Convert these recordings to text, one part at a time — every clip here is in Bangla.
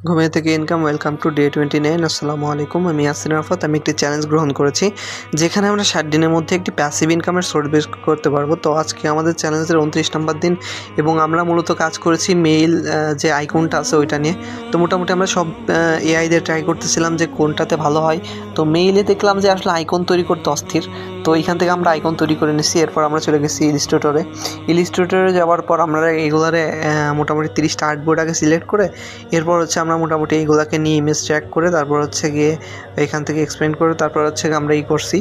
ঘুমিয়ে থেকে ইনকাম ওয়েলকাম টু ডে 29। আসসালামু আলাইকুম, আমি ইয়াসিন আরাফাত। আমি একটি চ্যালেঞ্জ গ্রহণ করেছি যেখানে আমরা 60 দিনের মধ্যে একটি প্যাসিভ ইনকামের সোর্স বের করতে পারবো। তো আজকে আমাদের চ্যালেঞ্জের 29 নম্বর দিন এবং আমরা মূলত কাজ করেছি মেইল যে আইকনটা আছে ওইটা নিয়ে। তো মোটামুটি আমরা সব এআই দিয়ে ট্রাই করতেছিলাম যে কোনটাতে ভালো হয়। তো মেইলে দেখলাম যে আসলে আইকন তৈরি করতে অস্থির। তো এইখান থেকে আমরা আইকন তৈরি করে নিচ্ছি। এরপর আমরা চলে গেছি ইলিস্ট্রেটরে যাওয়ার পর আমরা এগুলারে মোটামুটি 30টা আর্টবোর্ড আগে সিলেক্ট করে এরপর হচ্ছে আমরা মোটামুটি এইগুলাকে নিয়ে ইমেজ ট্র্যাক করে তারপর হচ্ছে গিয়ে এখান থেকে এক্সপ্লেন করে তারপর হচ্ছে আমরা করছি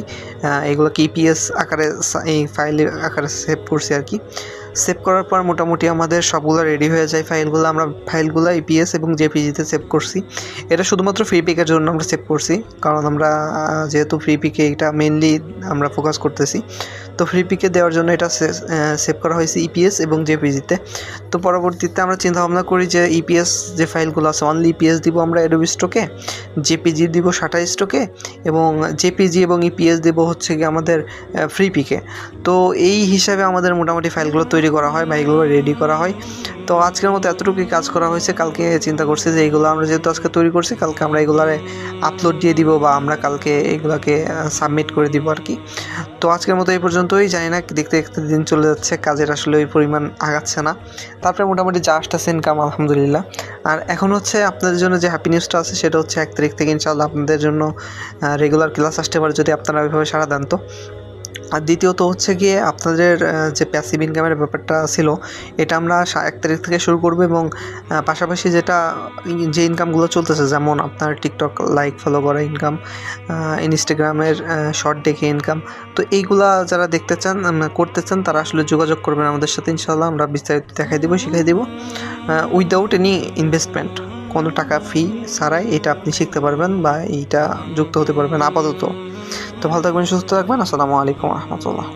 এগুলোকে ইপিএস আকারে এই ফাইলের আকারে সেভ করছি আর কি। সেভ করার পর মোটামুটি আমাদের সবগুলো রেডি হয়ে যায়। ফাইলগুলো ইপিএস এবং জেপিজিতে সেভ করছি। এটা শুধুমাত্র ফ্রি পিকের জন্য আমরা সেভ করছি, কারণ আমরা যেহেতু ফ্রি পিকে এটা মেনলি আমরা ফোকাস করতেছি। তো ফ্রি পিকে দেওয়ার জন্য এটা সেভ করা হয়েছে ইপিএস এবং জেপিজিতে। তো পরবর্তীতে আমরা চিন্তা ভাবনা করি যে ইপিএস যে ফাইলগুলো আছে অনলি ইপিএস দিব আমরা অ্যাডোবি স্টকে, জেপিজি দিব শাটার স্টকে এবং জেপিজি এবং ইপিএস দিব হচ্ছে কি আমাদের ফ্রি পিকে। তো এই হিসাবে আমাদের মোটামুটি ফাইলগুলো তৈরি করা হয় বা এগুলো রেডি করা হয়। তো আজকের মতো এতটুকুই কাজ করা হয়েছে। কালকে চিন্তা করছি যে এইগুলো আমরা যেহেতু আজকে তৈরি করছি, কালকে আমরা এগুলারে আপলোড দিয়ে দিব বা আমরা কালকে এগুলোকে সাবমিট করে দিব আর কি। তো আজকের মতো এই পর্যন্তই। জানি না দেখতে দেখতে দিন চলে যাচ্ছে, কাজের আসলে ওই পরিমাণ আগাচ্ছে না। তারপরে মোটামুটি যা আসতেছে ইনকাম আলহামদুলিল্লাহ। আর এখন হচ্ছে আপনাদের জন্য যে হ্যাপি নিউজটা আছে সেটা হচ্ছে 1 তারিখ থেকে ইনশাআল্লাহ আপনাদের জন্য রেগুলার ক্লাস আসতে পারে যদি আপনারা ওইভাবে সাড়া দেন। তো আর দ্বিতীয়ত হচ্ছে গিয়ে আপনাদের যে প্যাসিভ ইনকামের ব্যাপারটা ছিল এটা আমরা 1 তারিখ থেকে শুরু করব এবং পাশাপাশি যে ইনকামগুলো চলতেছে, যেমন আপনার টিকটক লাইক ফলো করা ইনকাম, ইনস্টাগ্রামের শর্ট দেখে ইনকাম, তো এইগুলা যারা দেখতে চান করতে চান তারা আসলে যোগাযোগ করবেন আমাদের সাথে। ইনশাআল্লাহ আমরা বিস্তারিত দেখাই দেবো, শিখাই দেবো উইদাউট এনি ইনভেস্টমেন্ট, কোনো টাকা ফি ছাড়াই এটা আপনি শিখতে পারবেন বা এইটা যুক্ত হতে পারবেন আপাতত। তো ভালো থাকবেন, সুস্থ থাকবেন। আসসালামু আলাইকুম রহমতুল্লাহ।